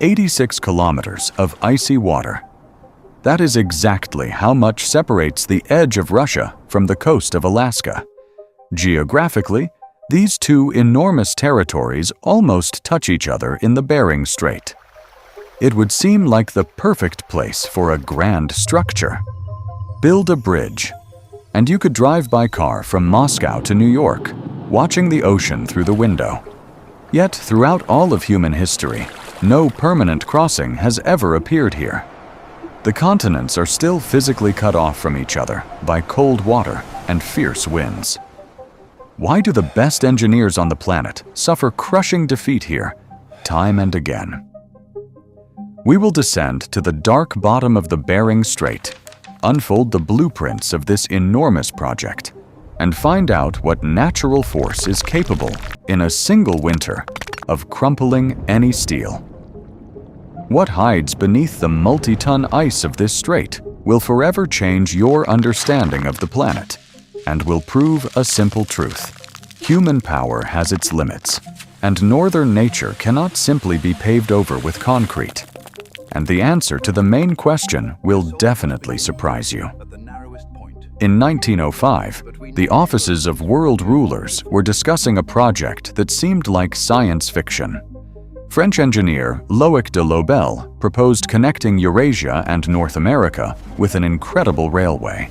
86 kilometers of icy water. That is exactly how much separates the edge of Russia from the coast of Alaska. Geographically, these two enormous territories almost touch each other in the Bering Strait. It would seem like the perfect place for a grand structure. Build a bridge, and you could drive by car from Moscow to New York, watching the ocean through the window. Yet, throughout all of human history, no permanent crossing has ever appeared here. The continents are still physically cut off from each other by cold water and fierce winds. Why do the best engineers on the planet suffer crushing defeat here, time and again? We will descend to the dark bottom of the Bering Strait, unfold the blueprints of this enormous project, and find out what natural force is capable, in a single winter, of crumpling any steel. What hides beneath the multi-ton ice of this strait will forever change your understanding of the planet, and will prove a simple truth. Human power has its limits, and northern nature cannot simply be paved over with concrete. And the answer to the main question will definitely surprise you. In 1905, the offices of world rulers were discussing a project that seemed like science fiction. French engineer Loic de Lobel proposed connecting Eurasia and North America with an incredible railway.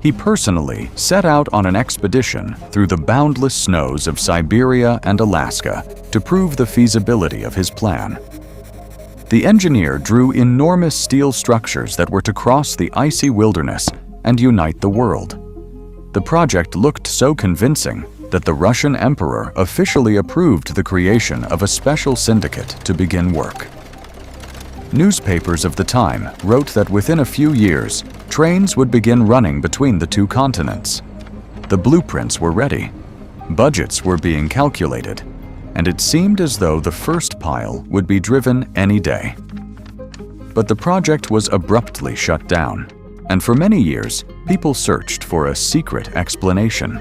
He personally set out on an expedition through the boundless snows of Siberia and Alaska to prove the feasibility of his plan. The engineer drew enormous steel structures that were to cross the icy wilderness and unite the world. The project looked so convincing that the Russian emperor officially approved the creation of a special syndicate to begin work. Newspapers of the time wrote that within a few years, trains would begin running between the two continents. The blueprints were ready, budgets were being calculated, and it seemed as though the first pile would be driven any day. But the project was abruptly shut down, and for many years, people searched for a secret explanation.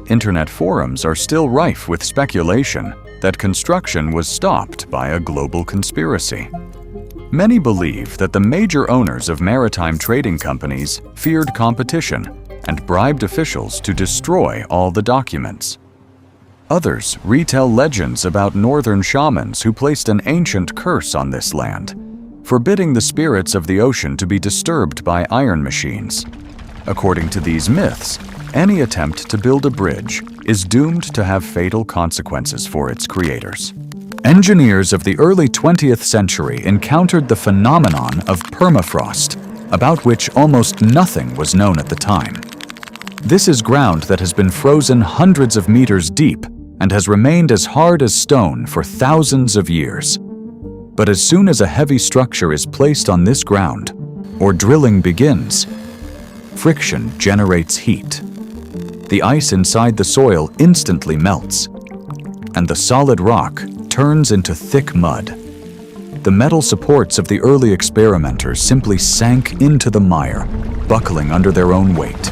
Internet forums are still rife with speculation that construction was stopped by a global conspiracy. Many believe that the major owners of maritime trading companies feared competition and bribed officials to destroy all the documents. Others retell legends about northern shamans who placed an ancient curse on this land, forbidding the spirits of the ocean to be disturbed by iron machines. According to these myths, any attempt to build a bridge is doomed to have fatal consequences for its creators. Engineers of the early 20th century encountered the phenomenon of permafrost, about which almost nothing was known at the time. This is ground that has been frozen hundreds of meters deep and has remained as hard as stone for thousands of years. But as soon as a heavy structure is placed on this ground, or drilling begins, friction generates heat. The ice inside the soil instantly melts, and the solid rock turns into thick mud. The metal supports of the early experimenters simply sank into the mire, buckling under their own weight.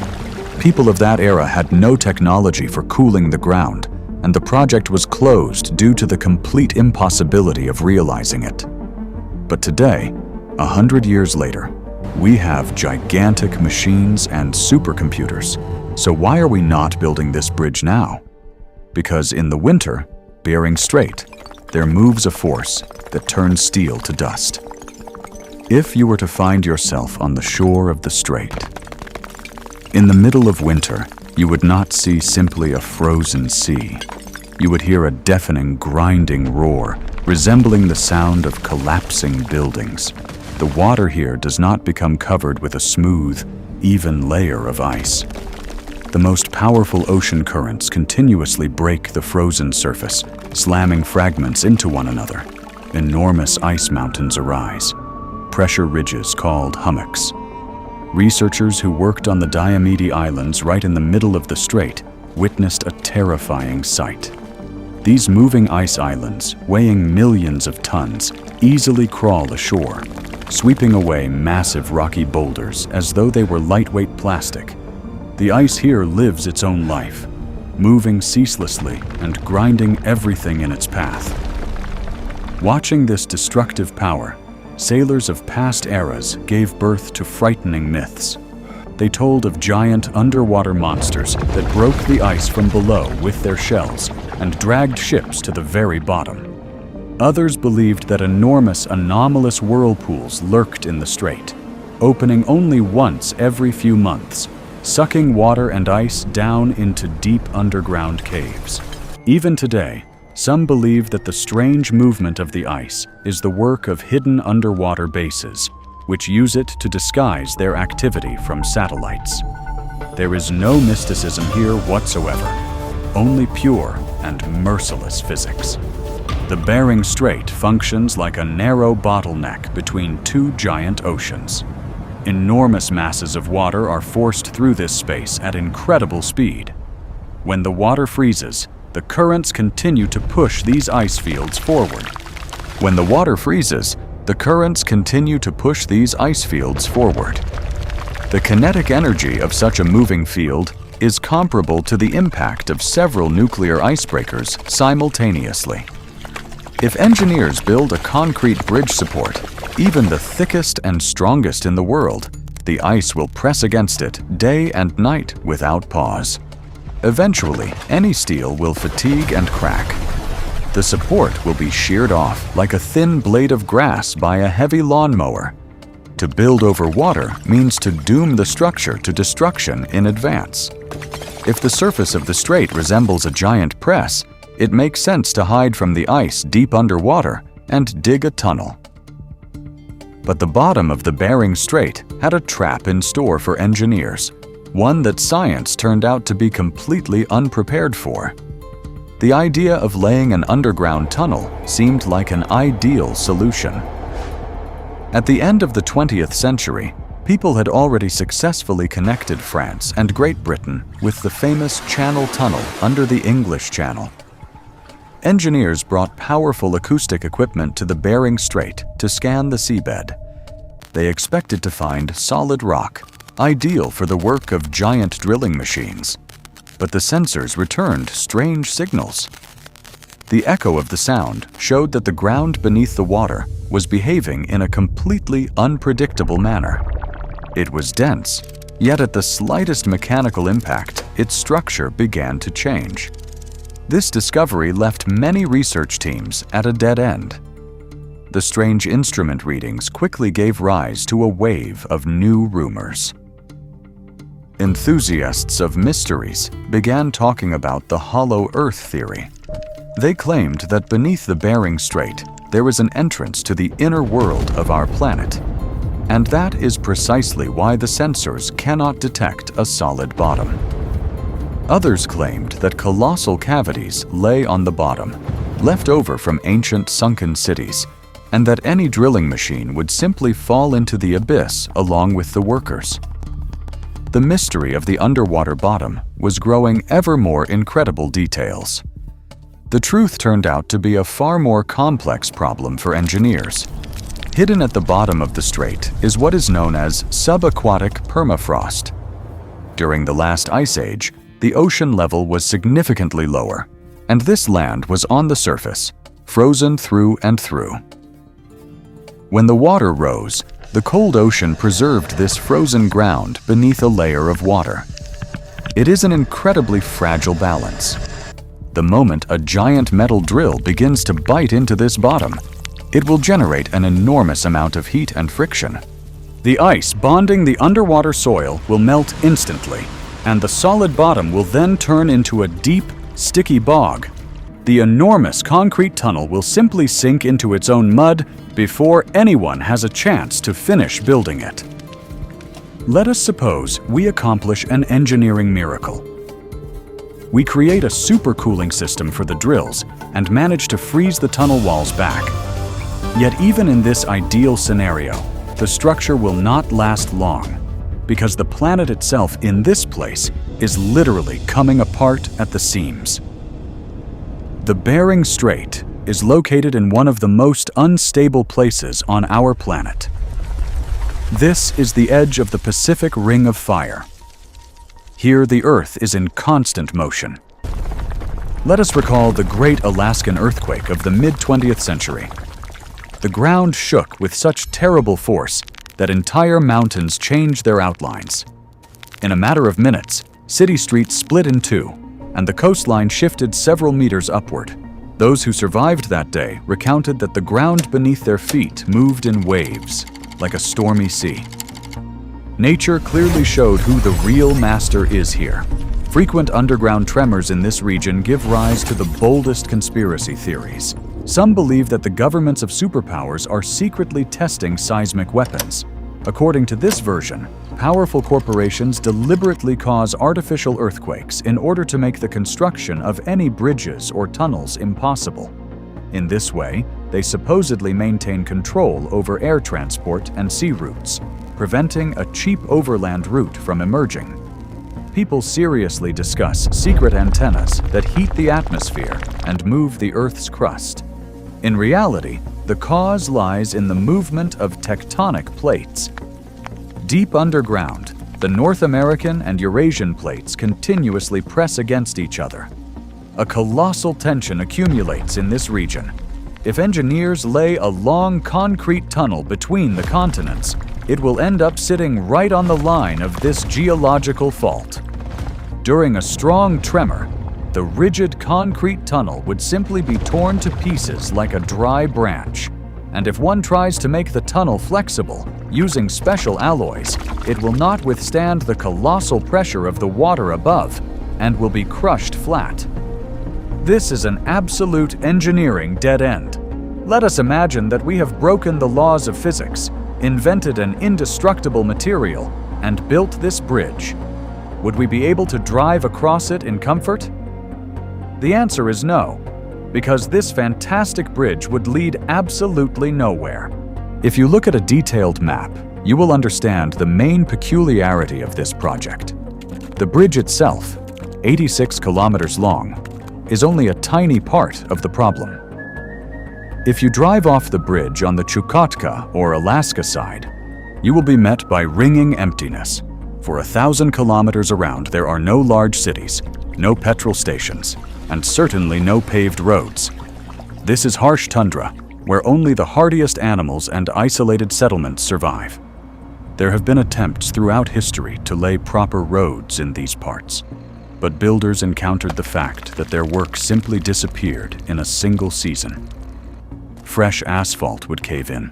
People of that era had no technology for cooling the ground, and the project was closed due to the complete impossibility of realizing it. But today, 100 years later, we have gigantic machines and supercomputers. So why are we not building this bridge now? Because in the winter, Bering Strait, there moves a force that turns steel to dust. If you were to find yourself on the shore of the strait, in the middle of winter, you would not see simply a frozen sea. You would hear a deafening, grinding roar, resembling the sound of collapsing buildings. The water here does not become covered with a smooth, even layer of ice. The most powerful ocean currents continuously break the frozen surface, slamming fragments into one another. Enormous ice mountains arise, pressure ridges called hummocks. Researchers who worked on the Diomede Islands right in the middle of the strait witnessed a terrifying sight. These moving ice islands, weighing millions of tons, easily crawl ashore, sweeping away massive rocky boulders as though they were lightweight plastic. The ice here lives its own life, moving ceaselessly and grinding everything in its path. Watching this destructive power, sailors of past eras gave birth to frightening myths. They told of giant underwater monsters that broke the ice from below with their shells and dragged ships to the very bottom. Others believed that enormous anomalous whirlpools lurked in the strait, opening only once every few months, sucking water and ice down into deep underground caves. Even today, some believe that the strange movement of the ice is the work of hidden underwater bases, which use it to disguise their activity from satellites. There is no mysticism here whatsoever, only pure and merciless physics. The Bering Strait functions like a narrow bottleneck between two giant oceans. Enormous masses of water are forced through this space at incredible speed. When the water freezes, the currents continue to push these ice fields forward. When the water freezes, the currents continue to push these ice fields forward. The kinetic energy of such a moving field is comparable to the impact of several nuclear icebreakers simultaneously. If engineers build a concrete bridge support, even the thickest and strongest in the world, the ice will press against it day and night without pause. Eventually, any steel will fatigue and crack. The support will be sheared off like a thin blade of grass by a heavy lawnmower. To build over water means to doom the structure to destruction in advance. If the surface of the strait resembles a giant press, it makes sense to hide from the ice deep underwater and dig a tunnel. But the bottom of the Bering Strait had a trap in store for engineers, one that science turned out to be completely unprepared for. The idea of laying an underground tunnel seemed like an ideal solution. At the end of the 20th century, people had already successfully connected France and Great Britain with the famous Channel Tunnel under the English Channel. Engineers brought powerful acoustic equipment to the Bering Strait to scan the seabed. They expected to find solid rock, ideal for the work of giant drilling machines. But the sensors returned strange signals. The echo of the sound showed that the ground beneath the water was behaving in a completely unpredictable manner. It was dense, yet at the slightest mechanical impact, its structure began to change. This discovery left many research teams at a dead end. The strange instrument readings quickly gave rise to a wave of new rumors. Enthusiasts of mysteries began talking about the hollow Earth theory. They claimed that beneath the Bering Strait, there is an entrance to the inner world of our planet. And that is precisely why the sensors cannot detect a solid bottom. Others claimed that colossal cavities lay on the bottom, left over from ancient sunken cities, and that any drilling machine would simply fall into the abyss along with the workers. The mystery of the underwater bottom was growing ever more incredible details. The truth turned out to be a far more complex problem for engineers. Hidden at the bottom of the strait is what is known as subaquatic permafrost. During the last ice age, the ocean level was significantly lower, and this land was on the surface, frozen through and through. When the water rose, the cold ocean preserved this frozen ground beneath a layer of water. It is an incredibly fragile balance. The moment a giant metal drill begins to bite into this bottom, it will generate an enormous amount of heat and friction. The ice bonding the underwater soil will melt instantly, and the solid bottom will then turn into a deep, sticky bog. The enormous concrete tunnel will simply sink into its own mud before anyone has a chance to finish building it. Let us suppose we accomplish an engineering miracle. We create a supercooling system for the drills and manage to freeze the tunnel walls back. Yet even in this ideal scenario, the structure will not last long, because the planet itself in this place is literally coming apart at the seams. The Bering Strait is located in one of the most unstable places on our planet. This is the edge of the Pacific Ring of Fire. Here the Earth is in constant motion. Let us recall the Great Alaskan Earthquake of the mid-20th century. The ground shook with such terrible force that entire mountains changed their outlines. In a matter of minutes, city streets split in two, and the coastline shifted several meters upward. Those who survived that day recounted that the ground beneath their feet moved in waves, like a stormy sea. Nature clearly showed who the real master is here. Frequent underground tremors in this region give rise to the boldest conspiracy theories. Some believe that the governments of superpowers are secretly testing seismic weapons. According to this version, powerful corporations deliberately cause artificial earthquakes in order to make the construction of any bridges or tunnels impossible. In this way, they supposedly maintain control over air transport and sea routes, preventing a cheap overland route from emerging. People seriously discuss secret antennas that heat the atmosphere and move the Earth's crust. In reality, the cause lies in the movement of tectonic plates. Deep underground, the North American and Eurasian plates continuously press against each other. A colossal tension accumulates in this region. If engineers lay a long concrete tunnel between the continents, it will end up sitting right on the line of this geological fault. During a strong tremor, the rigid concrete tunnel would simply be torn to pieces like a dry branch. And if one tries to make the tunnel flexible, using special alloys, it will not withstand the colossal pressure of the water above and will be crushed flat. This is an absolute engineering dead end. Let us imagine that we have broken the laws of physics, invented an indestructible material, and built this bridge. Would we be able to drive across it in comfort? The answer is no, because this fantastic bridge would lead absolutely nowhere. If you look at a detailed map, you will understand the main peculiarity of this project. The bridge itself, 86 kilometers long, is only a tiny part of the problem. If you drive off the bridge on the Chukotka or Alaska side, you will be met by ringing emptiness. For 1,000 kilometers around, there are no large cities, no petrol stations, and certainly no paved roads. This is harsh tundra, where only the hardiest animals and isolated settlements survive. There have been attempts throughout history to lay proper roads in these parts, but builders encountered the fact that their work simply disappeared in a single season. Fresh asphalt would cave in,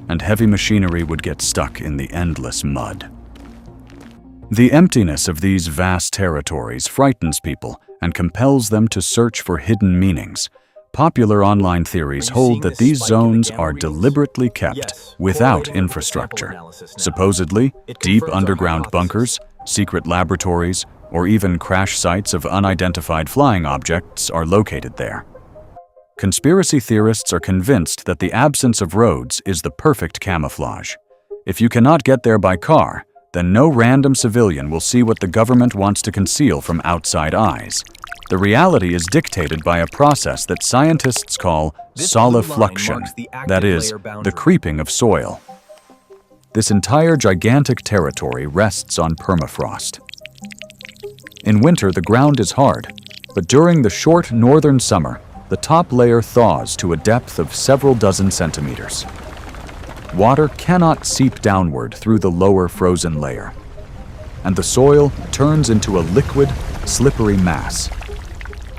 and heavy machinery would get stuck in the endless mud. The emptiness of these vast territories frightens people and compels them to search for hidden meanings. Popular online theories hold that these zones are deliberately kept without infrastructure. Supposedly, deep underground bunkers, secret laboratories, or even crash sites of unidentified flying objects are located there. Conspiracy theorists are convinced that the absence of roads is the perfect camouflage. If you cannot get there by car, then no random civilian will see what the government wants to conceal from outside eyes. The reality is dictated by a process that scientists call solifluction, that is, the creeping of soil. This entire gigantic territory rests on permafrost. In winter, the ground is hard, but during the short northern summer, the top layer thaws to a depth of several dozen centimeters. Water cannot seep downward through the lower frozen layer, and the soil turns into a liquid, slippery mass.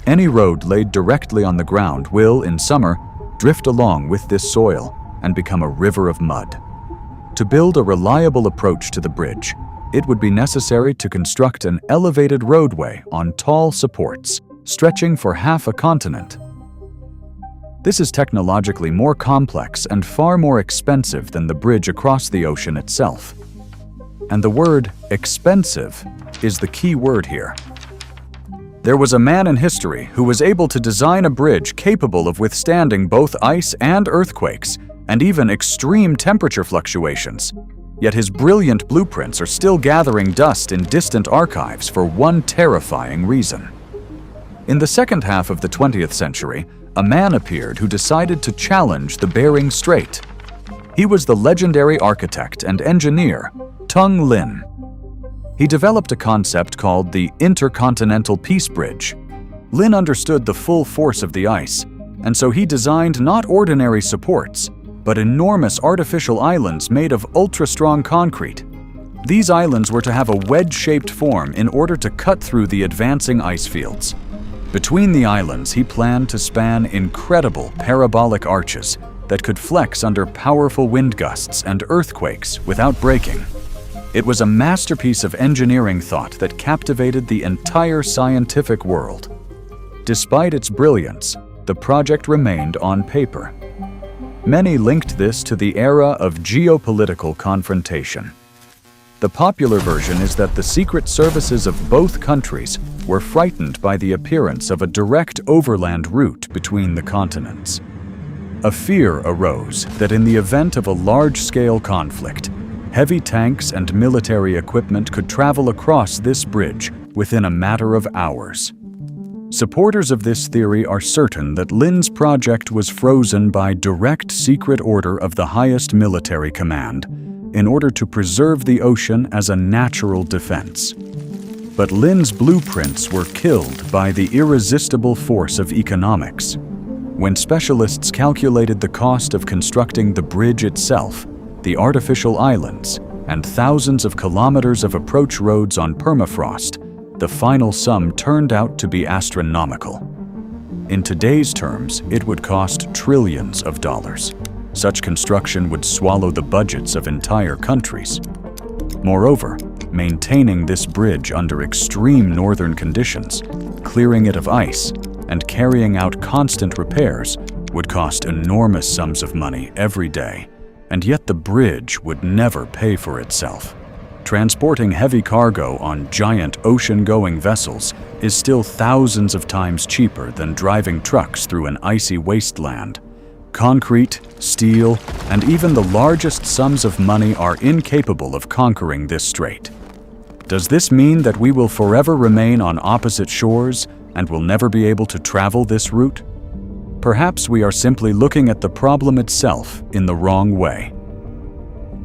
Any road laid directly on the ground will, in summer, drift along with this soil and become a river of mud. To build a reliable approach to the bridge, it would be necessary to construct an elevated roadway on tall supports, stretching for half a continent. This is technologically more complex and far more expensive than the bridge across the ocean itself. And the word expensive is the key word here. There was a man in history who was able to design a bridge capable of withstanding both ice and earthquakes, and even extreme temperature fluctuations. Yet his brilliant blueprints are still gathering dust in distant archives for one terrifying reason. In the second half of the 20th century, a man appeared who decided to challenge the Bering Strait. He was the legendary architect and engineer, Tung Lin. He developed a concept called the Intercontinental Peace Bridge. Lin understood the full force of the ice, And so he designed not ordinary supports, but enormous artificial islands made of ultra-strong concrete. These islands were to have a wedge-shaped form in order to cut through the advancing ice fields. Between the islands, he planned to span incredible parabolic arches that could flex under powerful wind gusts and earthquakes without breaking. It was a masterpiece of engineering thought that captivated the entire scientific world. Despite its brilliance, the project remained on paper. Many linked this to the era of geopolitical confrontation. The popular version is that the secret services of both countries were frightened by the appearance of a direct overland route between the continents. A fear arose that in the event of a large-scale conflict, heavy tanks and military equipment could travel across this bridge within a matter of hours. Supporters of this theory are certain that Lin's project was frozen by direct secret order of the highest military command in order to preserve the ocean as a natural defense. But Lin's blueprints were killed by the irresistible force of economics. When specialists calculated the cost of constructing the bridge itself, the artificial islands, and thousands of kilometers of approach roads on permafrost, the final sum turned out to be astronomical. In today's terms, it would cost trillions of dollars. Such construction would swallow the budgets of entire countries. Moreover, maintaining this bridge under extreme northern conditions, clearing it of ice, and carrying out constant repairs would cost enormous sums of money every day, and yet the bridge would never pay for itself. Transporting heavy cargo on giant ocean-going vessels is still thousands of times cheaper than driving trucks through an icy wasteland. Concrete, steel, and even the largest sums of money are incapable of conquering this strait. Does this mean that we will forever remain on opposite shores and will never be able to travel this route? Perhaps we are simply looking at the problem itself in the wrong way.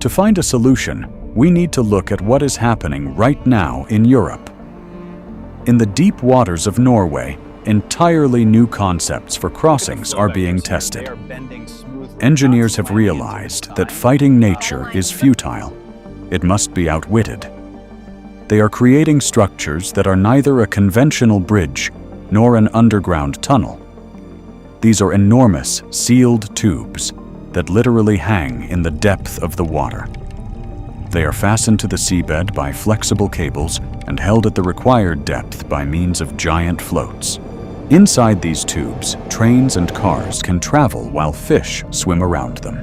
To find a solution, we need to look at what is happening right now in Europe. In the deep waters of Norway, entirely new concepts for crossings are being tested. Engineers have realized that fighting nature is futile. It must be outwitted. They are creating structures that are neither a conventional bridge nor an underground tunnel. These are enormous, sealed tubes that literally hang in the depth of the water. They are fastened to the seabed by flexible cables and held at the required depth by means of giant floats. Inside these tubes, trains and cars can travel while fish swim around them.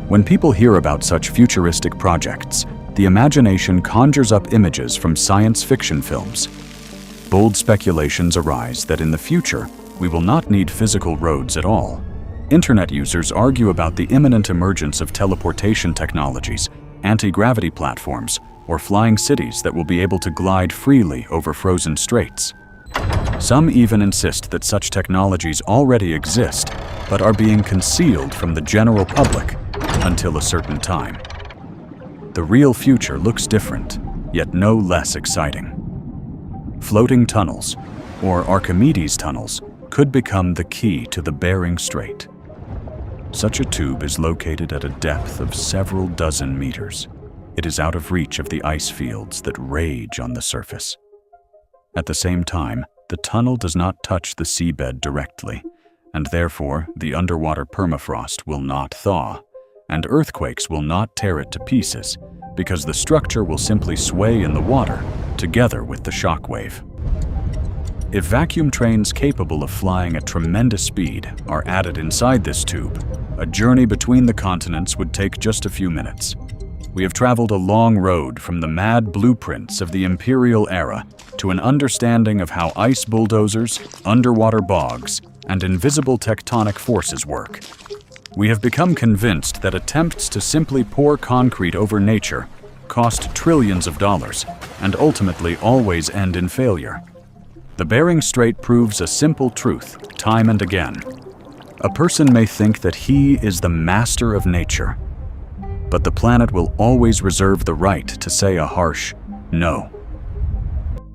When people hear about such futuristic projects, the imagination conjures up images from science fiction films. Bold speculations arise that in the future, we will not need physical roads at all. Internet users argue about the imminent emergence of teleportation technologies, anti-gravity platforms, or flying cities that will be able to glide freely over frozen straits. Some even insist that such technologies already exist, but are being concealed from the general public until a certain time. The real future looks different, yet no less exciting. Floating tunnels, or Archimedes tunnels, could become the key to the Bering Strait. Such a tube is located at a depth of several dozen meters. It is out of reach of the ice fields that rage on the surface. At the same time, the tunnel does not touch the seabed directly, and therefore the underwater permafrost will not thaw, and earthquakes will not tear it to pieces, because the structure will simply sway in the water, together with the shock wave. If vacuum trains capable of flying at tremendous speed are added inside this tube, a journey between the continents would take just a few minutes. We have traveled a long road from the mad blueprints of the imperial era to an understanding of how ice bulldozers, underwater bogs, and invisible tectonic forces work. We have become convinced that attempts to simply pour concrete over nature cost trillions of dollars and ultimately always end in failure. The Bering Strait proves a simple truth time and again. A person may think that he is the master of nature, but the planet will always reserve the right to say a harsh no.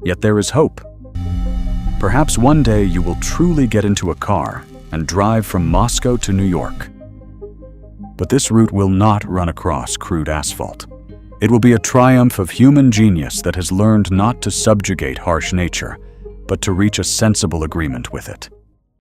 Yet there is hope. Perhaps one day you will truly get into a car, and drive from Moscow to New York. But this route will not run across crude asphalt. It will be a triumph of human genius that has learned not to subjugate harsh nature, but to reach a sensible agreement with it.